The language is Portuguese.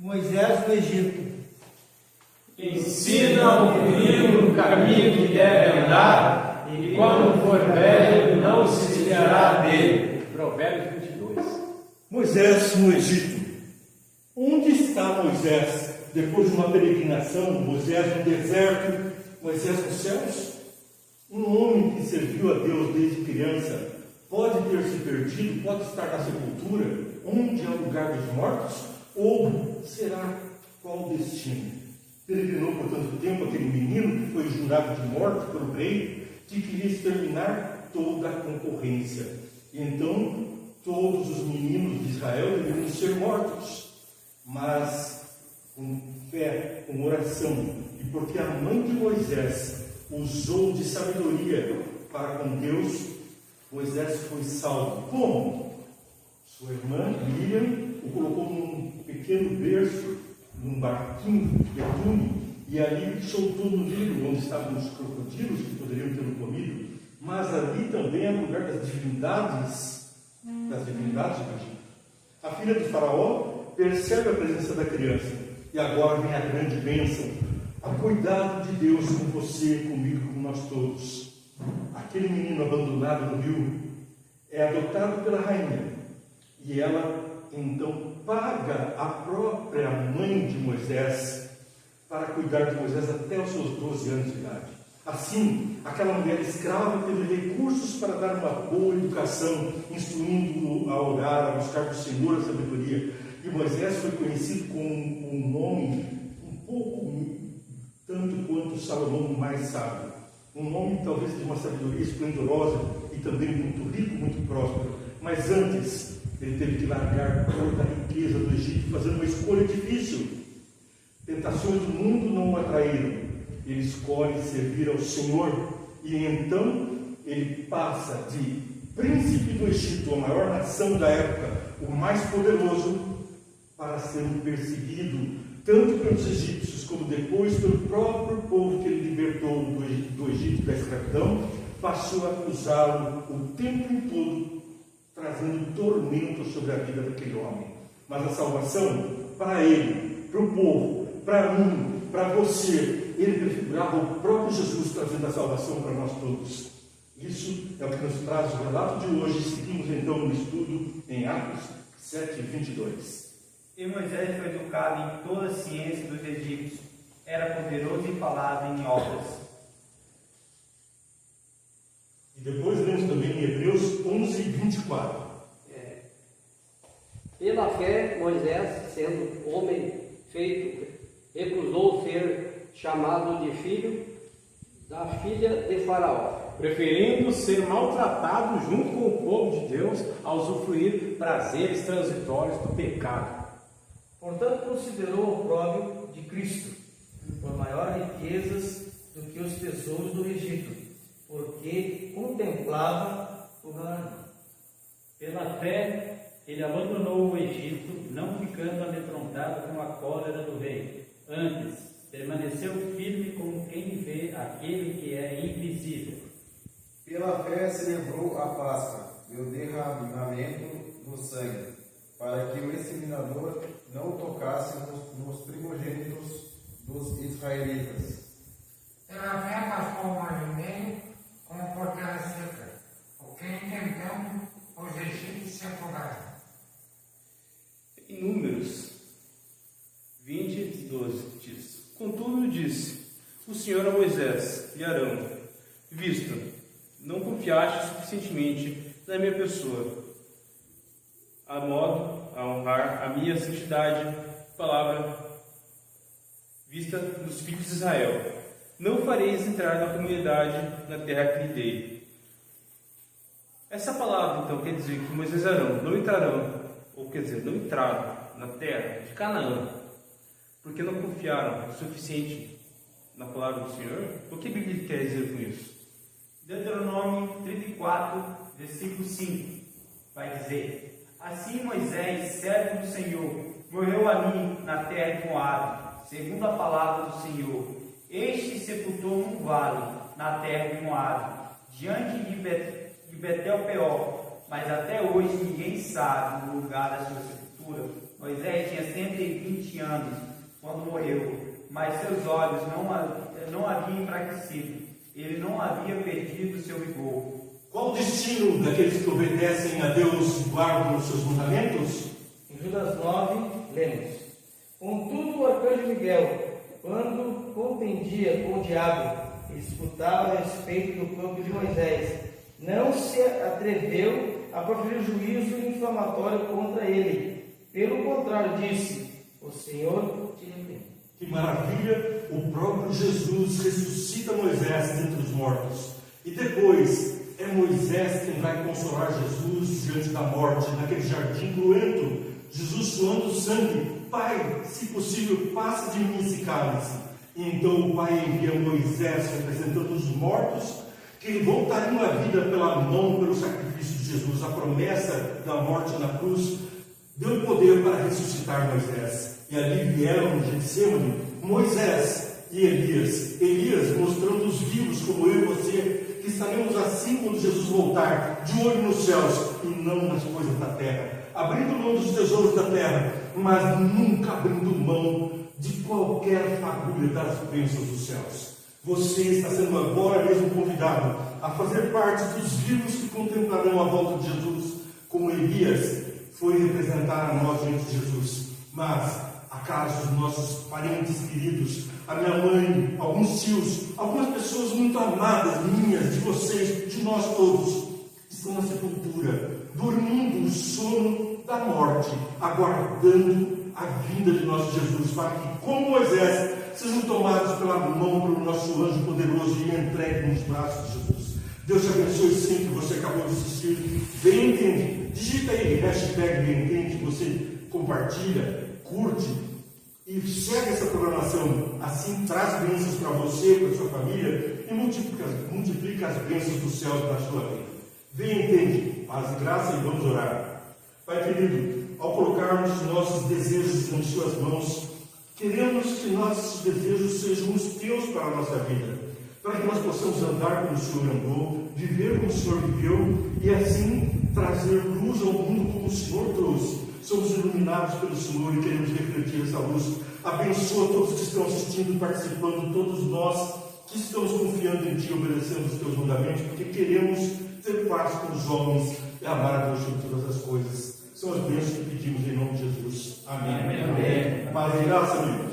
Moisés no Egito. Ensina o menino o caminho que deve andar, e quando for velho não se desviará dele. Provérbios 22. Moisés no Egito. Onde está Moisés? Depois de uma peregrinação, Moisés no deserto, Moisés nos céus? Um homem que serviu a Deus desde criança pode ter se perdido, pode estar na sepultura, onde é o lugar dos mortos? Ou será qual o destino? Peregrinou por tanto tempo aquele menino que foi jurado de morte pelo rei, que queria exterminar toda a concorrência. Então, todos os meninos de Israel deveriam ser mortos, mas com fé, com oração, e porque a mãe de Moisés usou de sabedoria para com Deus, Moisés foi salvo. Como? Sua irmã Miriam o colocou num pequeno berço, num barquinho de betume, e ali soltou no rio onde estavam os crocodilos que poderiam tê-lo comido, mas ali também é o lugar das divindades do Egito. A filha do faraó percebe a presença da criança, e agora vem a grande bênção, a cuidado de Deus com você, comigo, com nós todos. Aquele menino abandonado no rio é adotado pela rainha, e ela então paga a própria mãe de Moisés para cuidar de Moisés até os seus 12 anos de idade. Assim, aquela mulher escrava teve recursos para dar uma boa educação, instruindo-o a orar, a buscar do Senhor a sabedoria. E Moisés foi conhecido como um nome um pouco tanto quanto Salomão mais sábio. Um nome talvez de uma sabedoria esplendorosa e também muito rico, muito próspero. Mas antes, ele teve que largar toda a riqueza do Egito, fazendo uma escolha difícil. Tentações do mundo não o atraíram. Ele escolhe servir ao Senhor, e então ele passa de príncipe do Egito, a maior nação da época, o mais poderoso, para ser um perseguido, tanto pelos egípcios, como depois pelo próprio povo que ele libertou do Egito, da escravidão, passou a acusá-lo o tempo todo, trazendo tormento sobre a vida daquele homem. Mas a salvação, para ele, para o povo, para mim, para você, ele prefigurava o próprio Jesus trazendo a salvação para nós todos. Isso é o que nos traz o relato de hoje. Seguimos então no estudo em Atos 7, 22. E Moisés foi educado em toda a ciência dos egípcios, era poderoso e falava em obras. E depois lemos também em Hebreus 11, 24. Pela fé, Moisés, sendo homem feito, recusou ser chamado de filho da filha de Faraó, Preferindo ser maltratado junto com o povo de Deus a usufruir prazeres transitórios do pecado. Portanto, considerou o próprio de Cristo por maior riquezas do que os tesouros do Egito, porque contemplava o galardão. Pela fé, ele abandonou o Egito, não ficando amedrontado com a cólera do rei. Antes, permaneceu firme como quem vê aquele que é invisível. Pela fé celebrou a Páscoa e o derramamento do sangue, para que o exterminador não tocasse nos primogênitos dos israelitas. Pela fé passou o mar vermelho como por terra seca, porque então os egípcios se afogaram. Em Números 20, 12 diz: Contudo disse o Senhor a Moisés e Arão: Visto, não confiaste suficientemente na minha pessoa, a modo a honrar a minha santidade, palavra vista nos filhos de Israel. Não fareis entrar na comunidade na terra que lhe dei. Essa palavra, então, quer dizer que Moisés e Arão não entrarão, ou quer dizer, não entraram na terra de Canaã, porque não confiaram o suficiente na palavra do Senhor. O que a Bíblia quer dizer com isso? Deuteronômio 34, versículo 5, vai dizer: Assim Moisés, servo do Senhor, morreu ali na terra de Moabe, segundo a palavra do Senhor. Este sepultou num vale, na terra de Moabe, diante de Betel-Peor, mas até hoje ninguém sabe o lugar da sua sepultura. Moisés tinha 120 anos quando morreu, mas seus olhos não haviam enfraquecido, ele não havia perdido seu vigor. Qual o destino daqueles que obedecem a Deus e guardam os seus mandamentos? Em Judas 9, lemos: Contudo, o arcanjo Miguel, quando contendia com o diabo e disputava a respeito do corpo de Moisés, não se atreveu a proferir juízo inflamatório contra ele. Pelo contrário, disse: O Senhor te repreende. Que maravilha! O próprio Jesus ressuscita Moisés dentre os mortos. E depois é Moisés quem vai consolar Jesus diante da morte, naquele jardim cruento. Jesus suando sangue: Pai, se possível, passa de mim esse cálice. E então o Pai envia Moisés representando os mortos, que voltariam à vida pela mão, pelo sacrifício de Jesus. A promessa da morte na cruz deu poder para ressuscitar Moisés. E ali vieram no Getsemane Moisés e Elias. Elias mostrando os vivos, como eu e você, que estaremos assim quando Jesus voltar, de olho nos céus e não nas coisas da terra, abrindo mão dos tesouros da terra, mas nunca abrindo mão de qualquer fagulha das bênçãos dos céus. Você está sendo agora mesmo convidado a fazer parte dos vivos que contemplarão a volta de Jesus, como Elias foi representar a nós diante de Jesus. Mas, acaso os nossos parentes queridos, a minha mãe, alguns tios, algumas pessoas muito amadas minhas, de vocês, de nós todos, estão na sepultura, dormindo o sono da morte, aguardando a vinda de nosso Jesus, para que, como Moisés, sejam tomados pela mão pelo nosso anjo poderoso e entregues nos braços de Jesus. Deus te abençoe sempre. Você acabou de assistir Bem Entende. Digita aí hashtag Bem Entende, você compartilha, curte e segue essa programação. Assim traz bênçãos para você, para a sua família e multiplica as bênçãos dos céus na sua vida. Bem Entende, paz e graça, e vamos orar. Pai querido, ao colocarmos nossos desejos em suas mãos, queremos que nossos desejos sejam os teus para a nossa vida, para que nós possamos andar como o Senhor andou, viver como o Senhor viveu e assim trazer luz ao mundo como o Senhor trouxe. Somos iluminados pelo Senhor e queremos refletir essa luz. Abençoa todos que estão assistindo e participando, todos nós que estamos confiando em Ti, obedecendo os Teus mandamentos, porque queremos ter paz com os homens e amar a Deus sobre todas as coisas. São as bênçãos que pedimos em nome de Jesus. Amém. Amém. Paz e graça, amigo.